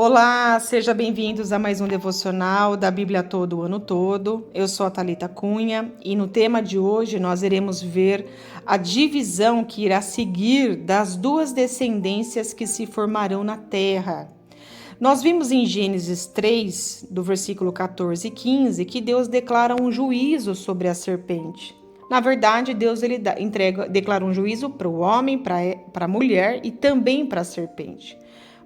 Olá, sejam bem-vindos a mais um devocional da Bíblia todo o ano todo. Eu sou a Thalita Cunha e no tema de hoje nós iremos ver a divisão que irá seguir das duas descendências que se formarão na terra. Nós vimos em Gênesis 3, do versículo 14 e 15, que Deus declara um juízo sobre a serpente. Na verdade, Deus declara um juízo para o homem, para a mulher e também para a serpente.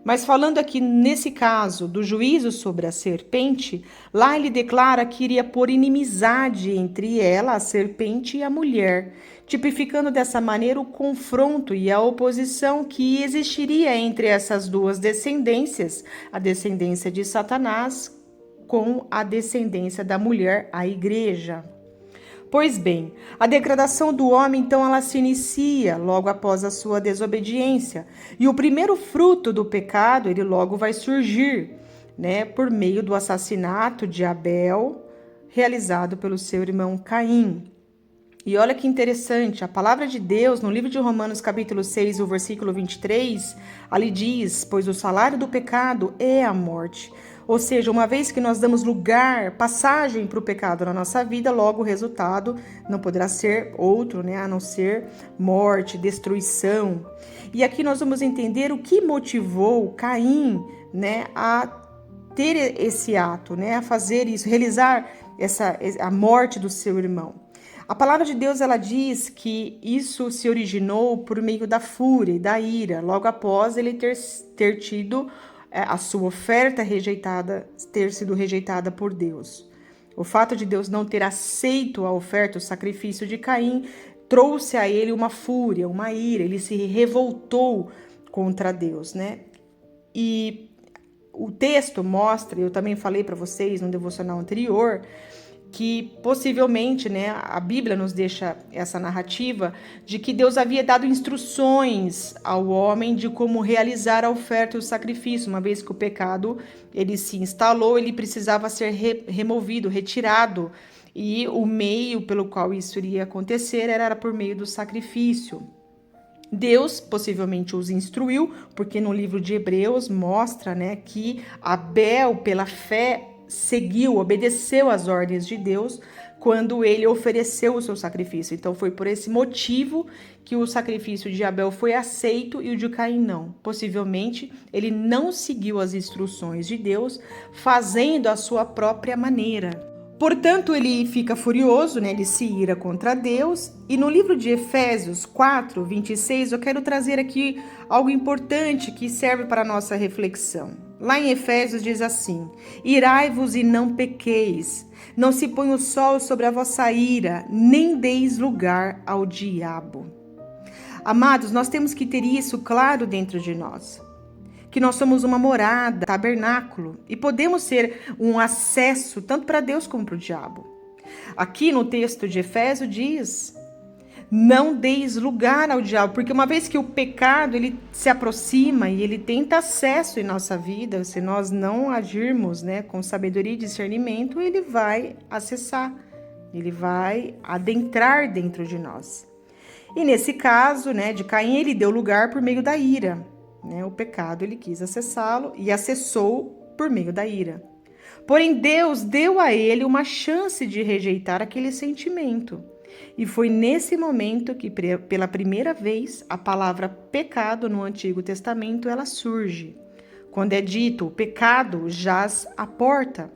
Mas falando aqui nesse caso do juízo sobre a serpente, lá ele declara que iria pôr inimizade entre ela, a serpente, e a mulher, tipificando dessa maneira o confronto e a oposição que existiria entre essas duas descendências, a descendência de Satanás com a descendência da mulher, a igreja. Pois bem, a degradação do homem, então, ela se inicia logo após a sua desobediência. E o primeiro fruto do pecado, ele logo vai surgir, por meio do assassinato de Abel, realizado pelo seu irmão Caim. E olha que interessante, a palavra de Deus, no livro de Romanos, capítulo 6, o versículo 23, ali diz: pois o salário do pecado é a morte. Ou seja, uma vez que nós damos lugar, passagem para o pecado na nossa vida, logo o resultado não poderá ser outro, a não ser morte, destruição. E aqui nós vamos entender o que motivou Caim, a ter esse ato, a fazer isso, realizar a morte do seu irmão. A palavra de Deus, ela diz que isso se originou por meio da fúria e da ira, logo após ele ter tido a sua oferta rejeitada, ter sido rejeitada por Deus. O fato de Deus não ter aceito a oferta, o sacrifício de Caim, trouxe a ele uma fúria, uma ira, ele se revoltou contra Deus, E o texto mostra, eu também falei para vocês no devocional anterior, que possivelmente, a Bíblia nos deixa essa narrativa de que Deus havia dado instruções ao homem de como realizar a oferta e o sacrifício. Uma vez que o pecado ele se instalou, ele precisava ser removido, retirado. E o meio pelo qual isso iria acontecer era por meio do sacrifício. Deus possivelmente os instruiu, porque no livro de Hebreus mostra, que Abel, pela fé, obedeceu às ordens de Deus quando ele ofereceu o seu sacrifício. Então foi por esse motivo que o sacrifício de Abel foi aceito e o de Caim não. Possivelmente ele não seguiu as instruções de Deus, fazendo a sua própria maneira. Portanto, ele fica furioso, ele se ira contra Deus. E no livro de Efésios 4, 26, eu quero trazer aqui algo importante que serve para a nossa reflexão. Lá em Efésios diz assim: irai-vos e não pequeis, não se põe o sol sobre a vossa ira, nem deis lugar ao diabo. Amados, nós temos que ter isso claro dentro de nós. Que nós somos uma morada, tabernáculo, e podemos ser um acesso tanto para Deus como para o diabo. Aqui no texto de Efésios diz: não deis lugar ao diabo, porque uma vez que o pecado ele se aproxima e ele tenta acesso em nossa vida, se nós não agirmos com sabedoria e discernimento, ele vai acessar, ele vai adentrar dentro de nós. E nesse caso de Caim, ele deu lugar por meio da ira. O pecado ele quis acessá-lo e acessou por meio da ira. Porém, Deus deu a ele uma chance de rejeitar aquele sentimento. E foi nesse momento que, pela primeira vez, a palavra pecado no Antigo Testamento ela surge. Quando é dito, o pecado jaz à porta.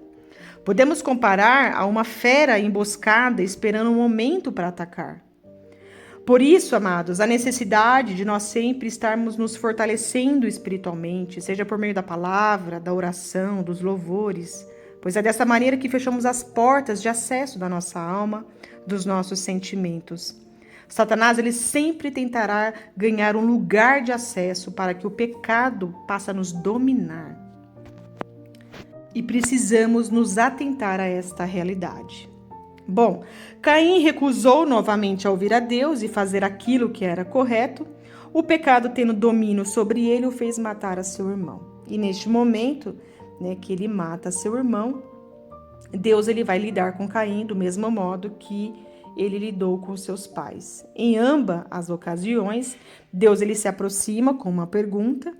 Podemos comparar a uma fera emboscada esperando um momento para atacar. Por isso, amados, a necessidade de nós sempre estarmos nos fortalecendo espiritualmente, seja por meio da palavra, da oração, dos louvores, pois é dessa maneira que fechamos as portas de acesso da nossa alma, dos nossos sentimentos. Satanás, ele sempre tentará ganhar um lugar de acesso para que o pecado passe a nos dominar. E precisamos nos atentar a esta realidade. Bom, Caim recusou novamente a ouvir a Deus e fazer aquilo que era correto. O pecado, tendo domínio sobre ele, o fez matar a seu irmão. E neste momento, que ele mata seu irmão, Deus ele vai lidar com Caim do mesmo modo que ele lidou com seus pais. Em ambas as ocasiões, Deus ele se aproxima com uma pergunta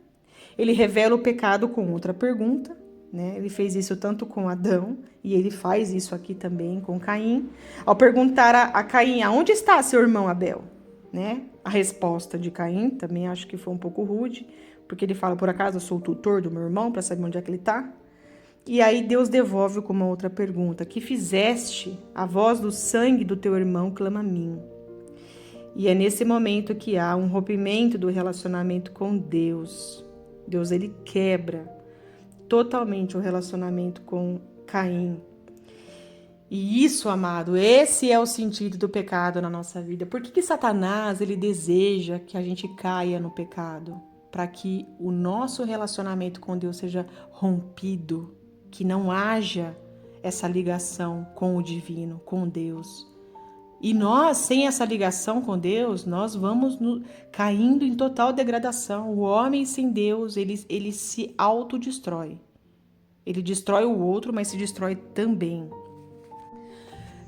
ele revela o pecado com outra pergunta, né? Ele fez isso tanto com Adão e ele faz isso aqui também com Caim. Ao perguntar a Caim, aonde está seu irmão Abel? Né? A resposta de Caim também acho que foi um pouco rude, porque ele fala, por acaso eu sou o tutor do meu irmão para saber onde é que ele está? E aí Deus devolve com uma outra pergunta, que fizeste? A voz do sangue do teu irmão clama a mim. E é nesse momento que há um rompimento do relacionamento com Deus. Deus, ele quebra totalmente o relacionamento com Caim. E isso, amado, esse é o sentido do pecado na nossa vida. Por que Satanás, ele deseja que a gente caia no pecado? Para que o nosso relacionamento com Deus seja rompido, que não haja essa ligação com o divino, com Deus. E nós, sem essa ligação com Deus, nós vamos caindo em total degradação. O homem sem Deus, ele se autodestrói. Ele destrói o outro, mas se destrói também.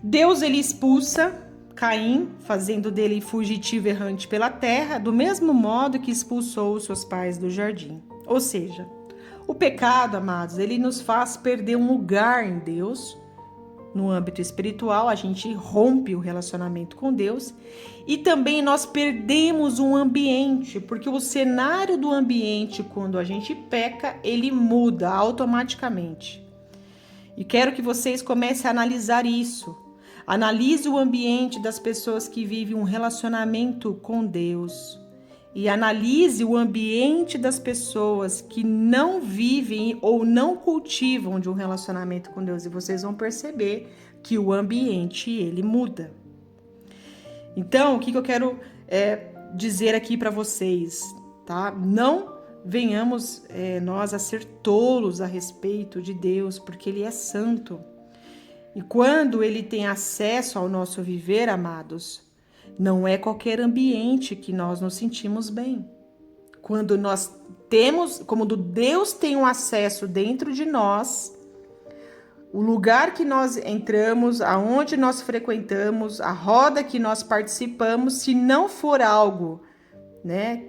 Deus, ele expulsa Caim, fazendo dele fugitivo errante pela terra, do mesmo modo que expulsou os seus pais do jardim. Ou seja, o pecado, amados, ele nos faz perder um lugar em Deus. No âmbito espiritual, a gente rompe o relacionamento com Deus e também nós perdemos um ambiente, porque o cenário do ambiente, quando a gente peca, ele muda automaticamente. E quero que vocês comecem a analisar isso. Analise o ambiente das pessoas que vivem um relacionamento com Deus. E analise o ambiente das pessoas que não vivem ou não cultivam de um relacionamento com Deus. E vocês vão perceber que o ambiente, ele muda. Então, o que eu quero dizer aqui para vocês, tá? Não venhamos nós a ser tolos a respeito de Deus, porque Ele é santo. E quando Ele tem acesso ao nosso viver, amados, não é qualquer ambiente que nós nos sentimos bem. Quando nós temos, como Deus tem um acesso dentro de nós, o lugar que nós entramos, aonde nós frequentamos, a roda que nós participamos, se não for algo, né,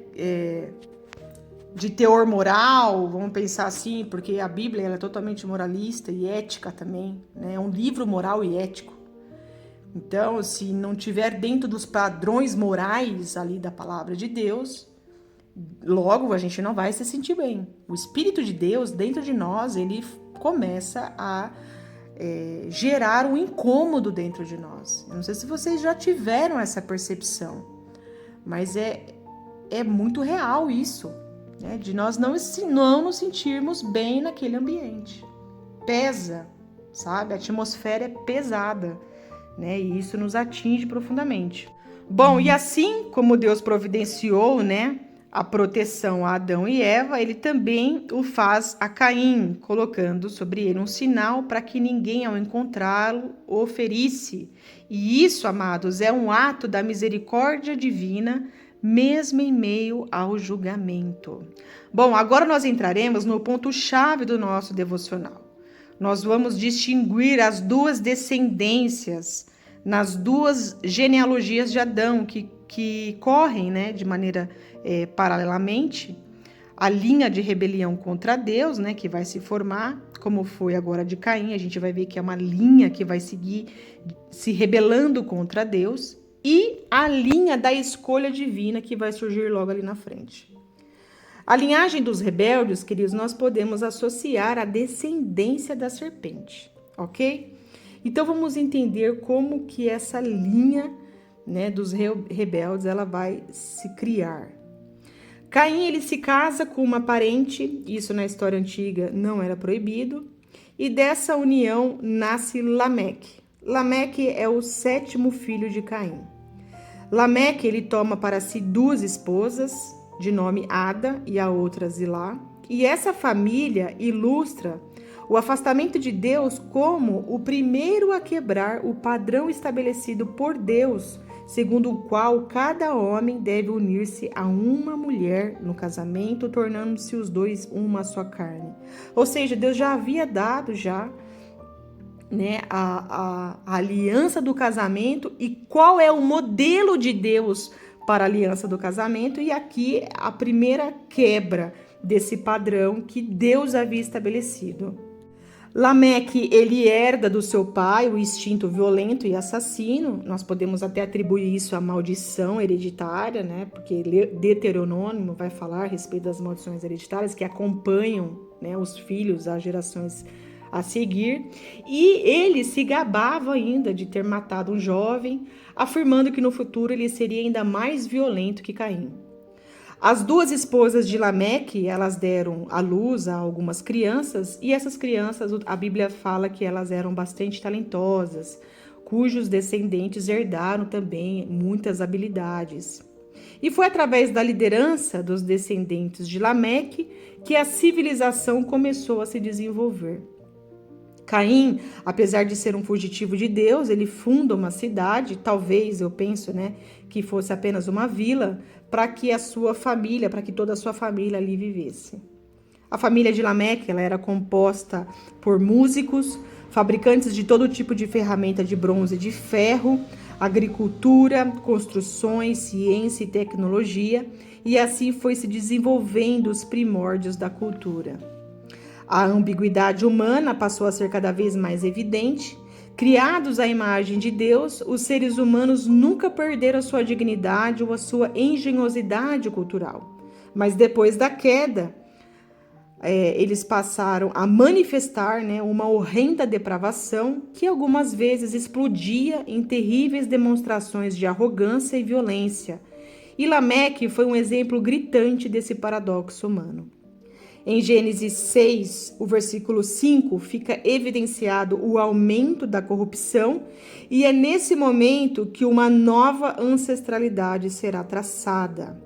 de teor moral, vamos pensar assim, porque a Bíblia ela é totalmente moralista e ética também, né? É um livro moral e ético. Então, se não tiver dentro dos padrões morais ali da palavra de Deus, logo a gente não vai se sentir bem. O Espírito de Deus dentro de nós, ele começa a gerar um incômodo dentro de nós. Eu não sei se vocês já tiveram essa percepção, mas é muito real isso, né? De nós não nos sentirmos bem naquele ambiente. Pesa, sabe? A atmosfera é pesada. Né? E isso nos atinge profundamente. Bom, e assim como Deus providenciou, né, a proteção a Adão e Eva, ele também o faz a Caim, colocando sobre ele um sinal para que ninguém ao encontrá-lo o ferisse. E isso, amados, é um ato da misericórdia divina, mesmo em meio ao julgamento. Bom, agora nós entraremos no ponto-chave do nosso devocional. Nós vamos distinguir as duas descendências nas duas genealogias de Adão que correm, né, de maneira paralelamente. A linha de rebelião contra Deus, né, que vai se formar, como foi agora de Caim. A gente vai ver que é uma linha que vai seguir se rebelando contra Deus. E a linha da escolha divina que vai surgir logo ali na frente. A linhagem dos rebeldes, queridos, nós podemos associar à descendência da serpente, ok? Então, vamos entender como que essa linha, né, dos rebeldes, ela vai se criar. Caim, ele se casa com uma parente, isso na história antiga não era proibido, e dessa união nasce Lameque. Lameque é o 7º filho de Caim. Lameque, ele toma para si 2 esposas, de nome Ada e a outra Zilá, e essa família ilustra o afastamento de Deus como o primeiro a quebrar o padrão estabelecido por Deus, segundo o qual cada homem deve unir-se a uma mulher no casamento, tornando-se os dois uma só carne. Ou seja, Deus já havia dado né, a aliança do casamento e qual é o modelo de Deus para a aliança do casamento, e aqui a primeira quebra desse padrão que Deus havia estabelecido. Lameque, ele herda do seu pai o instinto violento e assassino. Nós podemos até atribuir isso à maldição hereditária, né? Porque Deuteronômio vai falar a respeito das maldições hereditárias que acompanham, né, os filhos, as gerações a seguir. E ele se gabava ainda de ter matado um jovem, afirmando que no futuro ele seria ainda mais violento que Caim. As duas esposas de Lameque, elas deram à luz a algumas crianças, e essas crianças, a Bíblia fala que elas eram bastante talentosas, cujos descendentes herdaram também muitas habilidades. E foi através da liderança dos descendentes de Lameque que a civilização começou a se desenvolver. Caim, apesar de ser um fugitivo de Deus, ele funda uma cidade, talvez, eu penso, né, que fosse apenas uma vila, para que a sua família, para que toda a sua família ali vivesse. A família de Lameque, ela era composta por músicos, fabricantes de todo tipo de ferramenta de bronze e de ferro, agricultura, construções, ciência e tecnologia, e assim foi se desenvolvendo os primórdios da cultura. A ambiguidade humana passou a ser cada vez mais evidente. Criados à imagem de Deus, os seres humanos nunca perderam a sua dignidade ou a sua engenhosidade cultural. Mas depois da queda, eles passaram a manifestar, né, uma horrenda depravação que algumas vezes explodia em terríveis demonstrações de arrogância e violência. E Lameque foi um exemplo gritante desse paradoxo humano. Em Gênesis 6, o versículo 5, fica evidenciado o aumento da corrupção e é nesse momento que uma nova ancestralidade será traçada.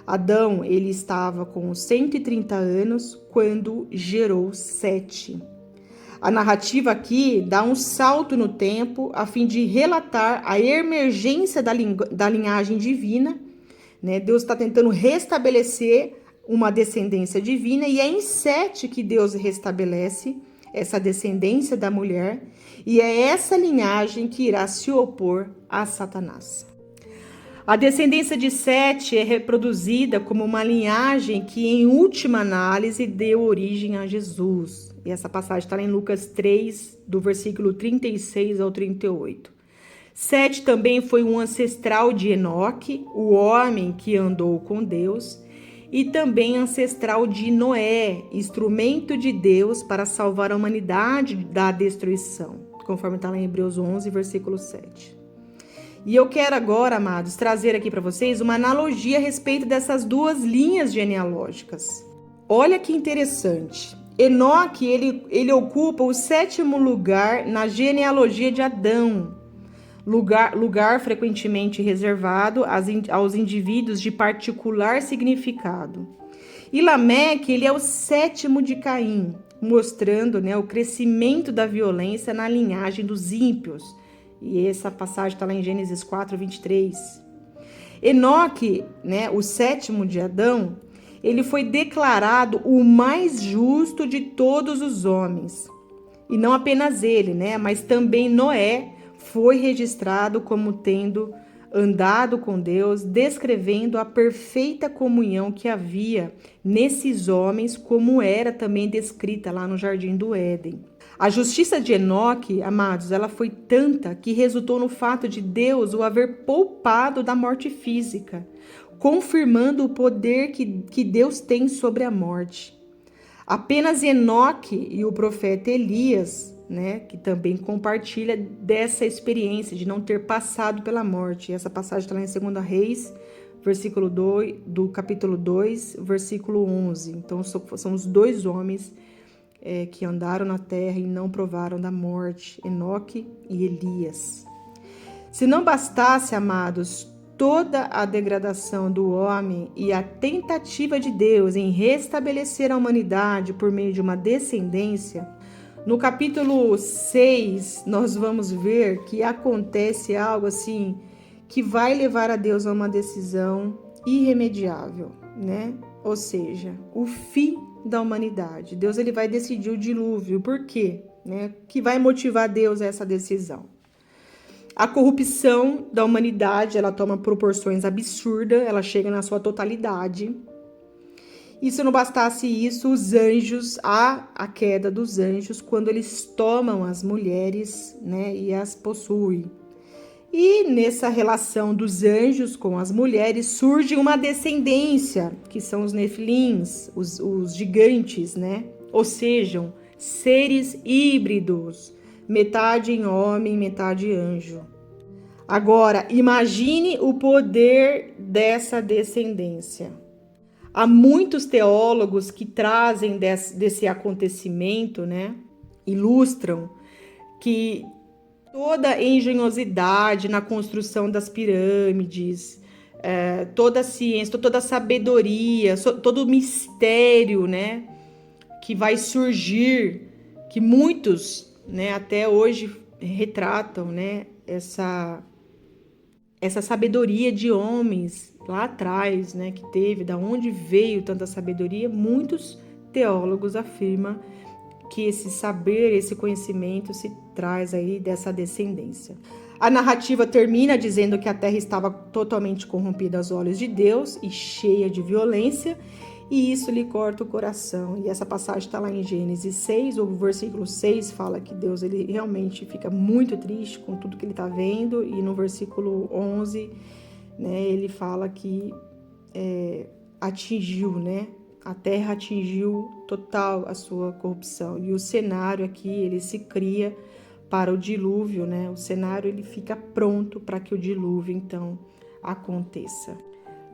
Adão, ele estava com 130 anos quando gerou Sete. A narrativa aqui dá um salto no tempo a fim de relatar a emergência da linhagem divina, né? Deus está tentando restabelecer uma descendência divina, e é em Sete que Deus restabelece essa descendência da mulher, e é essa linhagem que irá se opor a Satanás. A descendência de Sete é reproduzida como uma linhagem que, em última análise, deu origem a Jesus. E essa passagem está em Lucas 3, do versículo 36 ao 38. Sete também foi um ancestral de Enoque, o homem que andou com Deus, e também ancestral de Noé, instrumento de Deus para salvar a humanidade da destruição, conforme está lá em Hebreus 11, versículo 7. E eu quero agora, amados, trazer aqui para vocês uma analogia a respeito dessas duas linhas genealógicas. Olha que interessante. Enoque, ele ocupa o 7º lugar na genealogia de Adão, lugar frequentemente reservado aos indivíduos de particular significado. E Lameque, ele é o 7º de Caim, mostrando, né, o crescimento da violência na linhagem dos ímpios. E essa passagem está lá em Gênesis 4, 23. Enoque, né, o 7º de Adão, ele foi declarado o mais justo de todos os homens. E não apenas ele, né, mas também Noé, foi registrado como tendo andado com Deus, descrevendo a perfeita comunhão que havia nesses homens, como era também descrita lá no Jardim do Éden. A justiça de Enoque, amados, ela foi tanta que resultou no fato de Deus o haver poupado da morte física, confirmando o poder que Deus tem sobre a morte. Apenas Enoque e o profeta Elias, né, que também compartilha dessa experiência de não ter passado pela morte. Essa passagem está lá em 2 Reis, versículo 2, do capítulo 2, versículo 11. Então, são os dois homens que andaram na terra e não provaram da morte, Enoque e Elias. Se não bastasse, amados, toda a degradação do homem e a tentativa de Deus em restabelecer a humanidade por meio de uma descendência, no capítulo 6, nós vamos ver que acontece algo assim que vai levar a Deus a uma decisão irremediável, né? Ou seja, o fim da humanidade. Deus, ele vai decidir o dilúvio. Por quê? Né? Que vai motivar Deus a essa decisão? A corrupção da humanidade, ela toma proporções absurdas, ela chega na sua totalidade. E se não bastasse isso, os anjos, a queda dos anjos, quando eles tomam as mulheres, né, e as possuem. E nessa relação dos anjos com as mulheres surge uma descendência, que são os nefilins, os gigantes, né? Ou seja, seres híbridos, metade em homem, metade anjo. Agora, imagine o poder dessa descendência. Há muitos teólogos que trazem desse acontecimento, né? Ilustram que toda a engenhosidade na construção das pirâmides, toda a ciência, toda a sabedoria, todo o mistério, né, que vai surgir, que muitos, né, até hoje retratam, né, essa sabedoria de homens lá atrás, né, que teve, da onde veio tanta sabedoria. Muitos teólogos afirmam que esse saber, esse conhecimento se traz aí dessa descendência. A narrativa termina dizendo que a terra estava totalmente corrompida aos olhos de Deus e cheia de violência, e isso lhe corta o coração. E essa passagem está lá em Gênesis 6, o versículo 6 fala que Deus ele realmente fica muito triste com tudo que ele está vendo, e no versículo 11, né, ele fala que atingiu, né? A terra atingiu total a sua corrupção. E o cenário aqui, ele se cria para o dilúvio, né? O cenário, ele fica pronto para que o dilúvio, então, aconteça.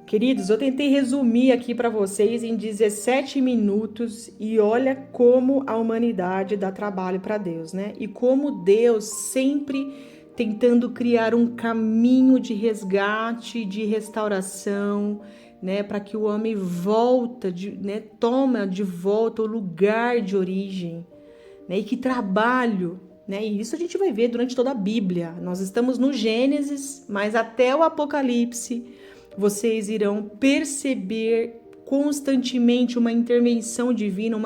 Queridos, eu tentei resumir aqui para vocês em 17 minutos e olha como a humanidade dá trabalho para Deus, né? E como Deus sempre tentando criar um caminho de resgate, de restauração, né, para que o homem toma de volta o lugar de origem, né, e que trabalho, né, e isso a gente vai ver durante toda a Bíblia. Nós estamos no Gênesis, mas até o Apocalipse vocês irão perceber constantemente uma intervenção divina,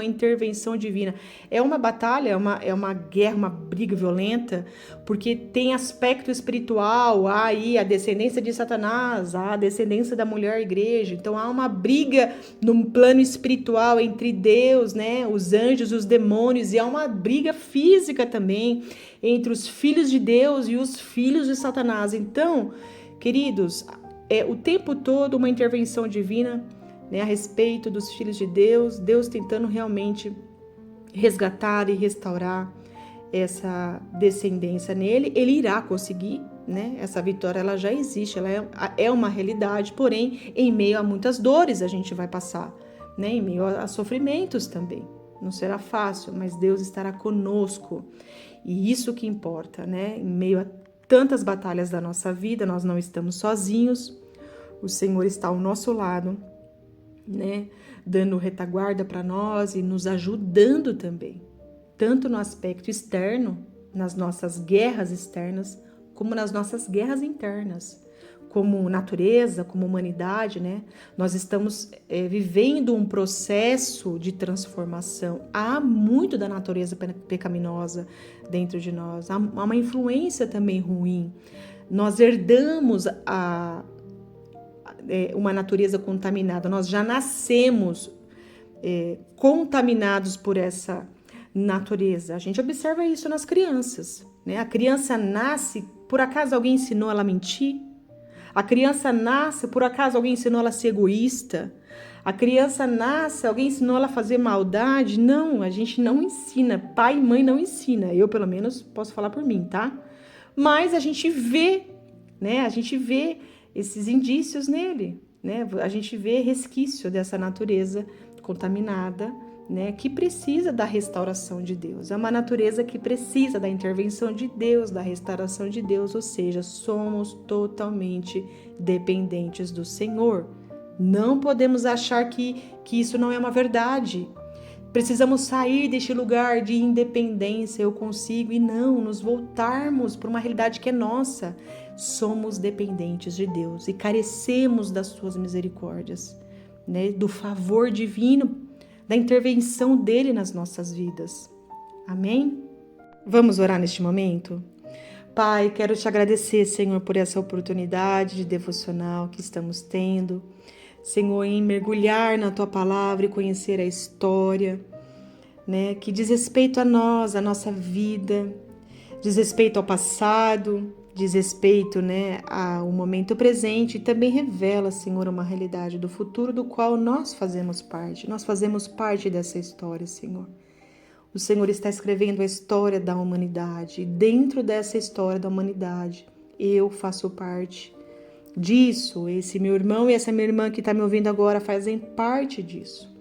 É uma batalha, é uma guerra, uma briga violenta, porque tem aspecto espiritual, há aí a descendência de Satanás, há a descendência da mulher igreja. Então há uma briga no plano espiritual entre Deus, né, os anjos, os demônios, e há uma briga física também entre os filhos de Deus e os filhos de Satanás. Então, queridos, o tempo todo uma intervenção divina, né, a respeito dos filhos de Deus, Deus tentando realmente resgatar e restaurar essa descendência nele. Ele irá conseguir, né? Essa vitória ela já existe, ela é uma realidade, porém, em meio a muitas dores a gente vai passar, né? Em meio a sofrimentos também. Não será fácil, mas Deus estará conosco. E isso que importa, né? Em meio a tantas batalhas da nossa vida, nós não estamos sozinhos. O Senhor está ao nosso lado, né, dando retaguarda para nós e nos ajudando também, tanto no aspecto externo, nas nossas guerras externas, como nas nossas guerras internas, como natureza, como humanidade, né? Nós estamos vivendo um processo de transformação. Há muito da natureza pecaminosa dentro de nós, há uma influência também ruim. Nós herdamos uma natureza contaminada. Nós já nascemos contaminados por essa natureza. A gente observa isso nas crianças, né? A criança nasce, por acaso alguém ensinou ela a mentir? A criança nasce, por acaso alguém ensinou ela a ser egoísta? A criança nasce, alguém ensinou ela a fazer maldade? Não, a gente não ensina. Pai e mãe não ensina. Eu, pelo menos, posso falar por mim, tá? Mas a gente vê, né? A gente vê esses indícios nele, né? A gente vê resquício dessa natureza contaminada, né? Que precisa da restauração de Deus. É uma natureza que precisa da intervenção de Deus, da restauração de Deus, ou seja, somos totalmente dependentes do Senhor. Não podemos achar que isso não é uma verdade. Precisamos sair deste lugar de independência, eu consigo, e não, nos voltarmos para uma realidade que é nossa. Somos dependentes de Deus e carecemos das suas misericórdias, né? Do favor divino, da intervenção dele nas nossas vidas. Amém? Vamos orar neste momento? Pai, quero te agradecer, Senhor, por essa oportunidade de devocional que estamos tendo. Senhor, em mergulhar na Tua palavra e conhecer a história, né, que diz respeito a nós, a nossa vida, diz respeito ao passado, diz respeito, né, ao momento presente e também revela, Senhor, uma realidade do futuro do qual nós fazemos parte. Nós fazemos parte dessa história, Senhor. O Senhor está escrevendo a história da humanidade e dentro dessa história da humanidade eu faço parte disso. Esse meu irmão e essa minha irmã que está me ouvindo agora fazem parte disso.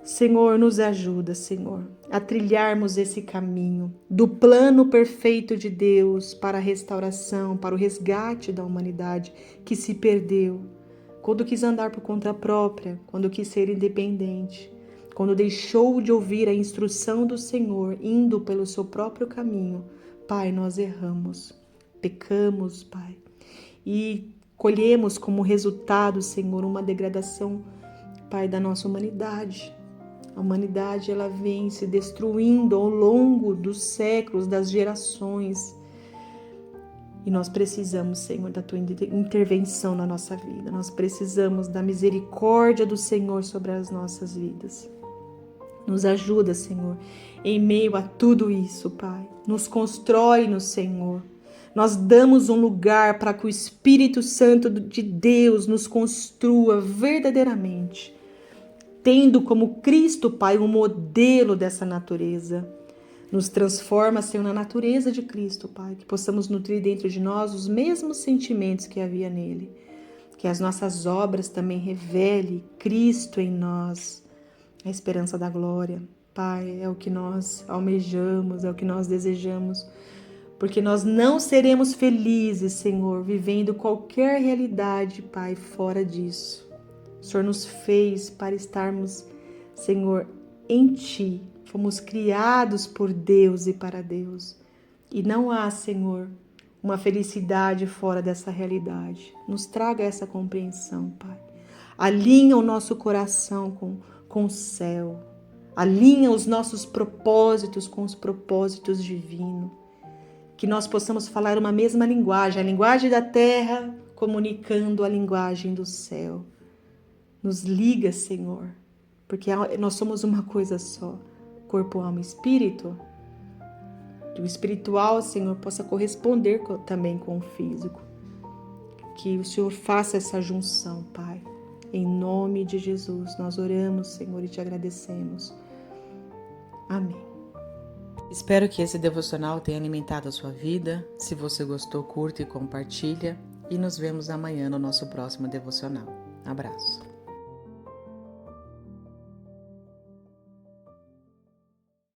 Senhor, nos ajuda, Senhor, a trilharmos esse caminho do plano perfeito de Deus para a restauração, para o resgate da humanidade que se perdeu, quando quis andar por conta própria, quando quis ser independente, quando deixou de ouvir a instrução do Senhor, indo pelo seu próprio caminho. Pai, nós erramos, pecamos, Pai, e colhemos como resultado, Senhor, uma degradação, Pai, da nossa humanidade. A humanidade, ela vem se destruindo ao longo dos séculos, das gerações. E nós precisamos, Senhor, da Tua intervenção na nossa vida. Nós precisamos da misericórdia do Senhor sobre as nossas vidas. Nos ajuda, Senhor, em meio a tudo isso, Pai. Nos constrói no Senhor. Nós damos um lugar para que o Espírito Santo de Deus nos construa verdadeiramente, tendo como Cristo, Pai, um modelo dessa natureza. Nos transforma, Senhor, na natureza de Cristo, Pai, que possamos nutrir dentro de nós os mesmos sentimentos que havia nele. Que as nossas obras também revelem Cristo em nós, a esperança da glória. Pai, é o que nós almejamos, é o que nós desejamos, porque nós não seremos felizes, Senhor, vivendo qualquer realidade, Pai, fora disso. O Senhor nos fez para estarmos, Senhor, em Ti. Fomos criados por Deus e para Deus. E não há, Senhor, uma felicidade fora dessa realidade. Nos traga essa compreensão, Pai. Alinha o nosso coração com o céu. Alinha os nossos propósitos com os propósitos divinos. Que nós possamos falar uma mesma linguagem, a linguagem da terra comunicando a linguagem do céu. Nos liga, Senhor, porque nós somos uma coisa só, corpo, alma e espírito. Que o espiritual, Senhor, possa corresponder também com o físico. Que o Senhor faça essa junção, Pai. Em nome de Jesus, nós oramos, Senhor, e te agradecemos. Amém. Espero que esse devocional tenha alimentado a sua vida. Se você gostou, curta e compartilha. E nos vemos amanhã no nosso próximo devocional. Abraço.